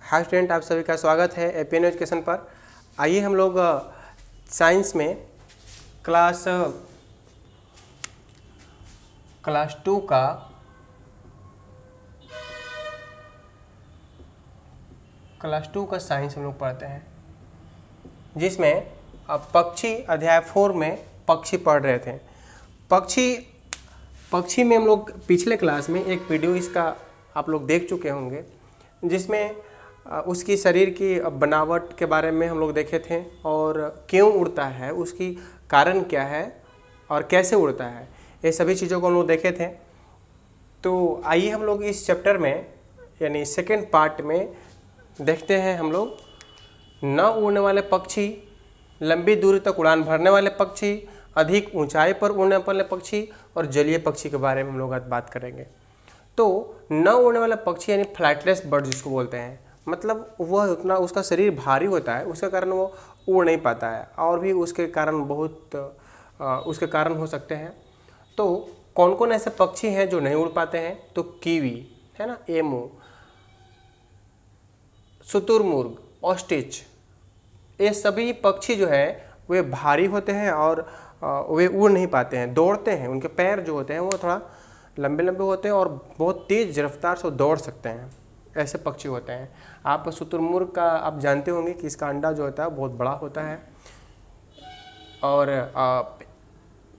Hi student, आप सभी का स्वागत है एपीएन एजुकेशन पर। आइए हम लोग साइंस में क्लास 2 का साइंस हम लोग पढ़ते हैं, जिसमें अब पक्षी अध्याय 4 में पक्षी पढ़ रहे थे। पक्षी में हम लोग पिछले क्लास में एक वीडियो इसका आप लोग देख चुके होंगे, जिसमें उसकी शरीर की बनावट के बारे में हम लोग देखे थे और क्यों उड़ता है, उसकी कारण क्या है और कैसे उड़ता है, ये सभी चीज़ों को हम लोग देखे थे। तो आइए हम लोग इस चैप्टर में यानी सेकेंड पार्ट में देखते हैं हम लोग न उड़ने वाले पक्षी, लंबी दूरी तक उड़ान भरने वाले पक्षी, अधिक ऊंचाई पर उड़ने वाले पक्षी और जलीय पक्षी के बारे में हम लोग आज बात करेंगे। तो न उड़ने वाला पक्षी यानी फ्लाइटलेस बर्ड जिसको बोलते हैं, मतलब वह उतना उसका शरीर भारी होता है, उसके कारण वो उड़ नहीं पाता है और भी उसके कारण उसके कारण हो सकते हैं। तो कौन कौन ऐसे पक्षी हैं जो नहीं उड़ पाते हैं? तो कीवी है ना, एमू, शुतुरमुर्ग, ऑस्ट्रिच, ये सभी पक्षी जो है वे भारी होते हैं और वे उड़ नहीं पाते हैं, दौड़ते हैं। उनके पैर जो होते हैं वो थोड़ा लंबे लंबे होते हैं और बहुत तेज़ रफ्तार से दौड़ सकते हैं, ऐसे पक्षी होते हैं। आप शुतुरमुर्ग का आप जानते होंगे कि इसका अंडा जो होता है बहुत बड़ा होता है, और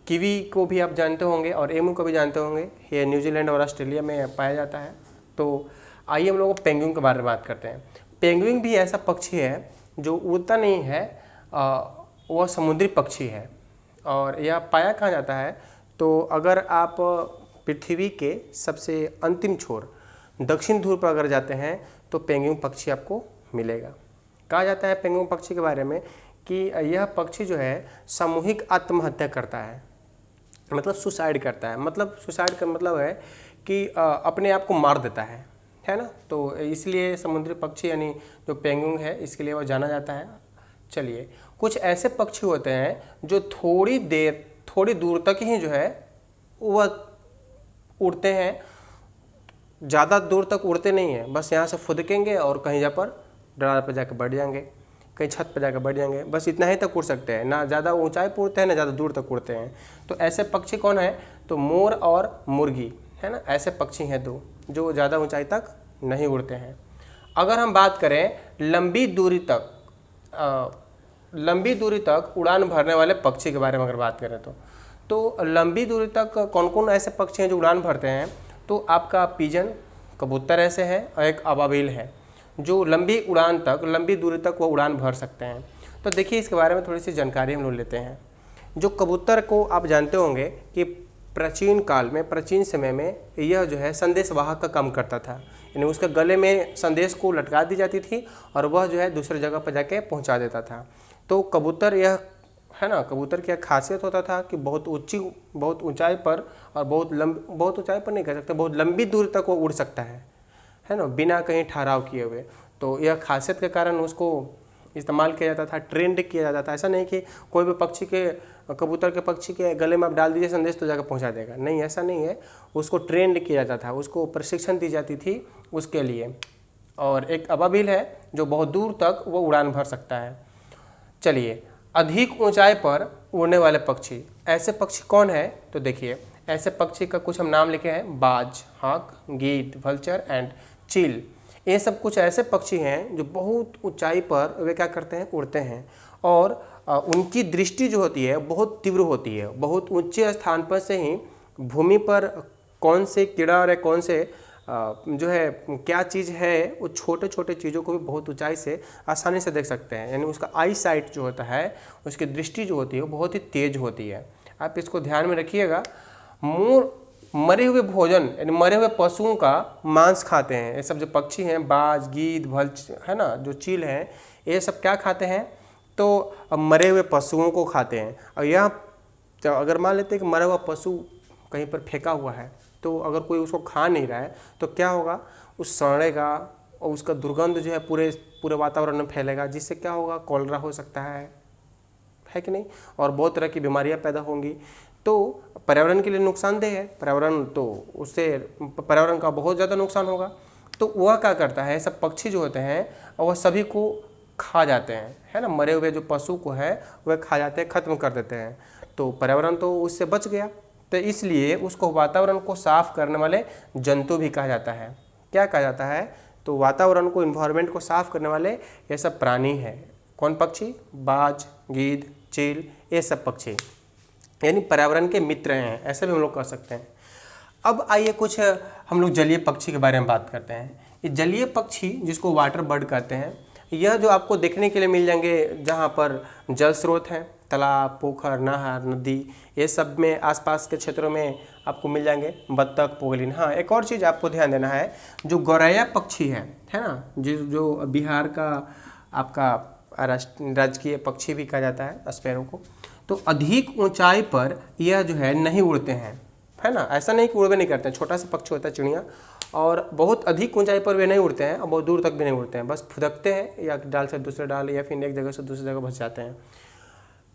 कीवी को भी आप जानते होंगे और एमू को भी जानते होंगे, ये न्यूजीलैंड और ऑस्ट्रेलिया में पाया जाता है। तो आइए हम लोग पेंगुइन के बारे में बात करते हैं। पेंगुइन भी ऐसा पक्षी है जो उड़ता नहीं है, वह समुद्री पक्षी है और यह पाया कहाँ जाता है? तो अगर आप पृथ्वी के सबसे अंतिम छोर दक्षिण ध्रुव पर अगर जाते हैं तो पेंगुइन पक्षी आपको मिलेगा। कहा जाता है पेंगुइन पक्षी के बारे में कि यह पक्षी जो है सामूहिक आत्महत्या करता है, मतलब सुसाइड करता है। मतलब सुसाइड का मतलब है कि अपने आप को मार देता है ना। तो इसलिए समुद्री पक्षी यानी जो पेंगुइन है इसके लिए वह जाना जाता है। चलिए, कुछ ऐसे पक्षी होते हैं जो थोड़ी दूर तक ही जो है वह उड़ते हैं, ज़्यादा दूर तक उड़ते नहीं हैं, बस यहाँ से फुदकेंगे और कहीं जा पर डरार पर जाकर बैठ जाएंगे, कहीं छत पर जाकर बैठ जाएंगे, बस इतना ही तक उड़ सकते हैं। ना ज़्यादा ऊंचाई पर उड़ते हैं ना ज़्यादा दूर तक उड़ते हैं। तो ऐसे पक्षी कौन है? तो मोर और मुर्गी है ना, ऐसे पक्षी हैं दो जो ज़्यादा ऊंचाई तक नहीं उड़ते हैं। अगर हम बात करें लंबी दूरी तक उड़ान भरने वाले पक्षी के बारे में अगर बात करें तो लंबी दूरी तक कौन कौन ऐसे पक्षी हैं जो उड़ान भरते हैं? तो आपका पिजन, कबूतर ऐसे है और एक अबाबिल है जो लंबी दूरी तक वो उड़ान भर सकते हैं। तो देखिए, इसके बारे में थोड़ी सी जानकारी हम लोग लेते हैं। जो कबूतर को आप जानते होंगे कि प्राचीन समय में यह जो है संदेशवाहक का काम करता था, यानी उसके गले में संदेश को लटका दी जाती थी और वह जो है दूसरी जगह पर जाके पहुंचा देता था। तो कबूतर यह है ना, कबूतर की खासियत होता था कि बहुत ऊंचाई पर और बहुत ऊंचाई पर नहीं कह सकते, बहुत लंबी दूरी तक वो उड़ सकता है ना, बिना कहीं ठहराव किए हुए। तो यह खासियत के कारण उसको इस्तेमाल किया जाता था, ट्रेंड किया जाता था। ऐसा नहीं कि कोई भी कबूतर के पक्षी के गले में आप डाल दीजिए संदेश तो जाकर पहुंचा देगा, नहीं, ऐसा नहीं है। उसको ट्रेंड किया जाता था, उसको प्रशिक्षण दी जाती थी उसके लिए। और एक अबाबिल है जो बहुत दूर तक वो उड़ान भर सकता है। चलिए, अधिक ऊंचाई पर उड़ने वाले पक्षी, ऐसे पक्षी कौन है? तो देखिए, ऐसे पक्षी का कुछ हम नाम लिखे हैं: बाज, हॉक, गीत, वल्चर एंड चील। ये सब कुछ ऐसे पक्षी हैं जो बहुत ऊंचाई पर वे क्या करते हैं? उड़ते हैं और उनकी दृष्टि जो होती है बहुत तीव्र होती है। बहुत ऊंचे स्थान पर से ही भूमि पर कौन से कीड़ा और कौन से जो है क्या चीज़ है, वो छोटे छोटे चीज़ों को भी बहुत ऊंचाई से आसानी से देख सकते हैं। यानी उसका आई साइट जो होता है, उसकी दृष्टि जो होती है वो बहुत ही तेज होती है। आप इसको ध्यान में रखिएगा। मोर मरे हुए भोजन यानी मरे हुए पशुओं का मांस खाते हैं। ये सब जो पक्षी हैं, बाज, गीद, भल्च है ना, जो चील हैं, ये सब क्या खाते हैं? तो मरे हुए पशुओं को खाते हैं। और यहाँ अगर मान लेते हैं कि मरा हुआ पशु कहीं पर फेंका हुआ है, तो अगर कोई उसको खा नहीं रहा है तो क्या होगा? उस सड़ेगा और उसका दुर्गंध जो है पूरे वातावरण में फैलेगा, जिससे क्या होगा? कॉलरा हो सकता है कि नहीं, और बहुत तरह की बीमारियां पैदा होंगी। तो पर्यावरण के लिए नुकसानदेह है, पर्यावरण का बहुत ज़्यादा नुकसान होगा। तो वह क्या करता है, सब पक्षी जो होते हैं वह सभी को खा जाते हैं, है ना, मरे हुए जो पशु को है वह खा जाते हैं, खत्म कर देते हैं। तो पर्यावरण तो उससे बच गया, तो इसलिए उसको वातावरण को साफ करने वाले जंतु भी कहा जाता है। क्या कहा जाता है, तो वातावरण को, इन्वायरमेंट को साफ करने वाले ये सब प्राणी है। कौन पक्षी, बाज, गीद, चील, ये सब पक्षी यानी पर्यावरण के मित्र हैं, ऐसे भी हम लोग कह सकते हैं। अब आइए कुछ हम लोग जलीय पक्षी के बारे में बात करते हैं। ये जलीय पक्षी जिसको वाटर बर्ड कहते हैं, यह जो आपको देखने के लिए मिल जाएंगे जहाँ पर जल स्रोत हैं, तालाब, पोखर, नहर, नदी, ये सब में आसपास के क्षेत्रों में आपको मिल जाएंगे। बत्तख, पोगलिन। हाँ, एक और चीज़ आपको ध्यान देना है, जो गौरैया पक्षी है ना, जो बिहार का आपका राजकीय पक्षी भी कहा जाता है स्पैरो को, तो अधिक ऊंचाई पर यह जो है नहीं उड़ते हैं, है ना। ऐसा नहीं कि उड़वे नहीं करते हैं, छोटा सा पक्षी होता है चिड़िया, और बहुत अधिक ऊंचाई पर वे नहीं उड़ते हैं और बहुत दूर तक भी नहीं उड़ते हैं, बस फुदकते हैं या डाल से दूसरे डाल या फिर एक जगह से दूसरी जगह बस जाते हैं।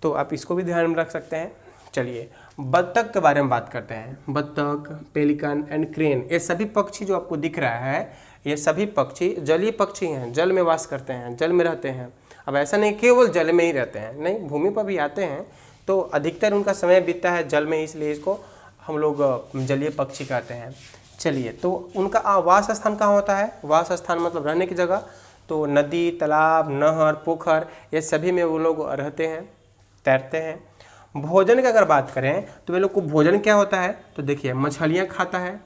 तो आप इसको भी ध्यान में रख सकते हैं। चलिए बत्तख के बारे में बात करते हैं। बत्तख, पेलिकन एंड क्रेन, ये सभी पक्षी जो आपको दिख रहा है, ये सभी पक्षी जलीय पक्षी हैं, जल में वास करते हैं, जल में रहते हैं। अब ऐसा नहीं केवल जल में ही रहते हैं, नहीं, भूमि पर भी आते हैं, तो अधिकतर उनका समय बीतता है जल में, इसलिए इसको हम लोग जलीय पक्षी कहते हैं। चलिए, तो उनका आवास स्थान कहाँ होता है, वास स्थान मतलब रहने की जगह, तो नदी, तालाब, नहर, पोखर, ये सभी में वो लोग रहते हैं, तैरते हैं। भोजन की अगर बात करें तो वे लोग को भोजन क्या होता है, तो देखिए मछलियाँ खाता है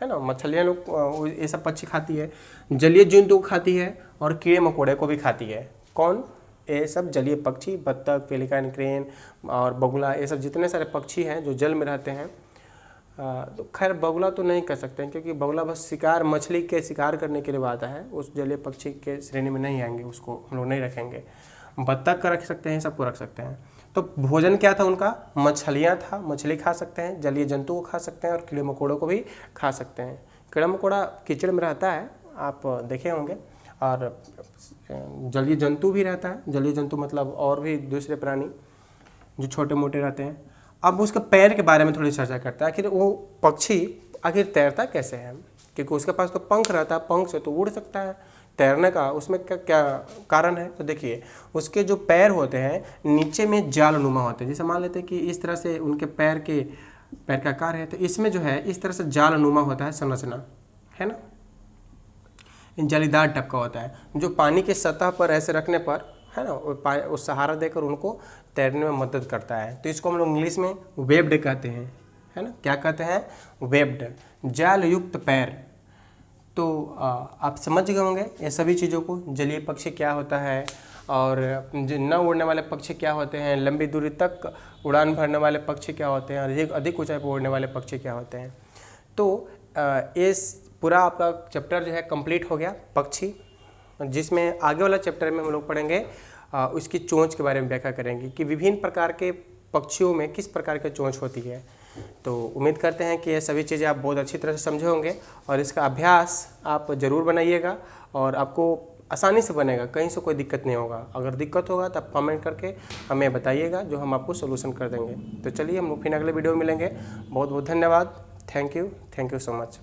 ना, मछलियाँ लोग ये सब पक्षी खाती है, जलीय जंतु खाती है और कीड़े मकोड़े को भी खाती है। कौन, ये सब जलीय पक्षी, बत्तख, पेलिकन, क्रेन और बगुला, ये सब जितने सारे पक्षी हैं जो जल में रहते हैं। तो खैर बगुला तो नहीं कह सकते हैं, क्योंकि बगुला बस शिकार, मछली के शिकार करने के लिए आता है, उस जलीय पक्षी के श्रेणी में नहीं आएंगे, उसको हम लोग नहीं रखेंगे। बत्तख का रख सकते हैं, सबको रख सकते हैं। तो भोजन क्या था उनका, मछलियाँ था, मछली खा सकते हैं, जलीय जंतु को खा सकते हैं और कीड़े मकोड़ों को भी खा सकते हैं। कीड़ा मकोड़ा कीचड़ में रहता है, आप देखे होंगे, और जलीय जंतु भी रहता है। जलीय जंतु मतलब और भी दूसरे प्राणी जो छोटे मोटे रहते हैं। अब उसके पैर के बारे में थोड़ी चर्चा करता है, आखिर वो पक्षी आखिर तैरता कैसे है, क्योंकि उसके पास तो पंख रहता है, पंख से तो उड़ सकता है, तैरने का उसमें क्या क्या कारण है। तो देखिए उसके जो पैर होते हैं नीचे में जालनुमा होते हैं, जैसे मान लेते हैं कि इस तरह से उनके पैर का आकार है, तो इसमें जो है इस तरह से जालनुमा होता है संरचना, है ना, जालीदार टाइप का होता है, जो पानी के सतह पर ऐसे रखने पर, है ना, वो सहारा देकर उनको तैरने में मदद करता है। तो इसको हम लोग इंग्लिश में वेब्ड कहते हैं, है ना, क्या कहते हैं, वेब्ड, जाल युक्त पैर। तो आप समझ गए होंगे ये सभी चीज़ों को, जलीय पक्षी क्या होता है और जो न उड़ने वाले पक्षी क्या होते हैं, लंबी दूरी तक उड़ान भरने वाले पक्षी क्या होते हैं और अधिक ऊंचाई पर उड़ने वाले पक्षी क्या होते हैं। तो इस पूरा आपका चैप्टर जो है कंप्लीट हो गया पक्षी, जिसमें आगे वाला चैप्टर में हम लोग पढ़ेंगे उसकी चोंच के बारे में व्याख्या करेंगे कि विभिन्न प्रकार के पक्षियों में किस प्रकार की चोंच होती है। तो उम्मीद करते हैं कि ये सभी चीज़ें आप बहुत अच्छी तरह से समझे होंगे और इसका अभ्यास आप ज़रूर बनाइएगा और आपको आसानी से बनेगा, कहीं से कोई दिक्कत नहीं होगा। अगर दिक्कत होगा तो आप कमेंट करके हमें बताइएगा, जो हम आपको सोल्यूशन कर देंगे। तो चलिए हम लोग फिर अगले वीडियो में मिलेंगे। बहुत बहुत धन्यवाद। Thank you so much.